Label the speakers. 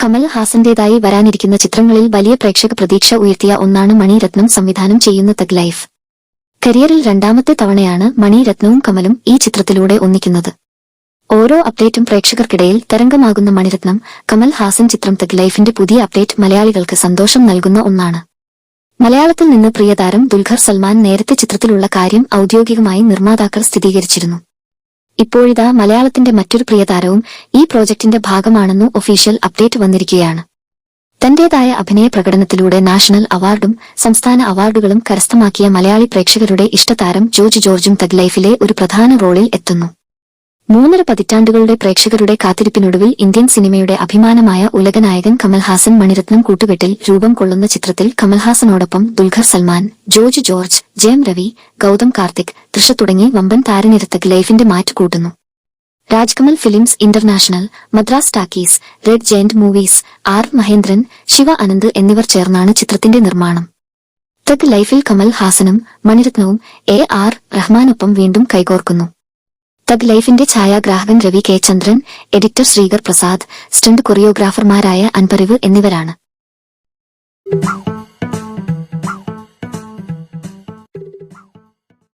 Speaker 1: കമൽ ഹാസന്റേതായി വരാനിരിക്കുന്ന ചിത്രങ്ങളിൽ വലിയ പ്രേക്ഷക പ്രതീക്ഷ ഉയർത്തിയ ഒന്നാണ് മണിരത്നം സംവിധാനം ചെയ്യുന്ന തഗ് ലൈഫ്. കരിയറിൽ രണ്ടാമത്തെ തവണയാണ് മണിരത്നവും കമലും ഈ ചിത്രത്തിലൂടെ ഒന്നിക്കുന്നത്. ഓരോ അപ്ഡേറ്റും പ്രേക്ഷകർക്കിടയിൽ തരംഗമാകുന്ന മണിരത്നം കമൽ ഹാസൻ ചിത്രം തഗ് ലൈഫിന്റെ പുതിയ അപ്ഡേറ്റ് മലയാളികൾക്ക് സന്തോഷം നൽകുന്ന ഒന്നാണ്. മലയാളത്തിൽ നിന്ന് പ്രിയതാരം ദുൽഖർ സൽമാൻ നേരത്തെ ചിത്രത്തിലുള്ള കാര്യം ഔദ്യോഗികമായി നിർമ്മാതാക്കൾ സ്ഥിരീകരിച്ചിരുന്നു. ഇപ്പോഴിതാ മലയാളത്തിന്റെ മറ്റൊരു പ്രിയതാരവും ഈ പ്രോജക്ടിന്റെ ഭാഗമാണെന്നു ഒഫീഷ്യൽ അപ്ഡേറ്റ് വന്നിരിക്കുകയാണ്. തന്റേതായ അഭിനയ പ്രകടനത്തിലൂടെ നാഷണൽ അവാർഡും സംസ്ഥാന അവാർഡുകളും കരസ്ഥമാക്കിയ മലയാളി പ്രേക്ഷകരുടെ ഇഷ്ടതാരം ജോർജ് ജോർജും തഗ് ലൈഫിലെ ഒരു പ്രധാന റോളിൽ എത്തുന്നു. 3.5 പതിറ്റാണ്ടുകളുടെ പ്രേക്ഷകരുടെ കാത്തിരിപ്പിനൊടുവിൽ ഇന്ത്യൻ സിനിമയുടെ അഭിമാനമായ ഉലകനായകൻ കമൽഹാസൻ മണിരത്നം കൂട്ടുകെട്ടിൽ രൂപം കൊള്ളുന്ന ചിത്രത്തിൽ കമൽഹാസനോടൊപ്പം ദുൽഖർ സൽമാൻ, ജോർജ് ജോർജ്, ജയം രവി, ഗൗതം കാർത്തിക്, തൃഷ തുടങ്ങി വമ്പൻ താരനിര തഗ് ലൈഫിന്റെ മാറ്റുകൂട്ടുന്നു. Rajkamal Films International, Madras Talkies, Red Giant Movies, R Mahendran, Siva Ananth എന്നിവർ ചേർന്നാണ് ചിത്രത്തിന്റെ നിർമ്മാണം. തഗ് ലൈഫിൽ കമൽ ഹാസനും മണിരത്നവും AR റഹ്മാനൊപ്പം വീണ്ടും കൈകോർക്കുന്നു. തഗ് ലൈഫിന്റെ ഛായാഗ്രാഹകൻ രവി കെ ചന്ദ്രൻ, എഡിറ്റർ ശ്രീകർ പ്രസാദ്, സ്റ്റണ്ട് കൊറിയോഗ്രാഫർമാരായ അൻപറിവ് എന്നിവരാണ്.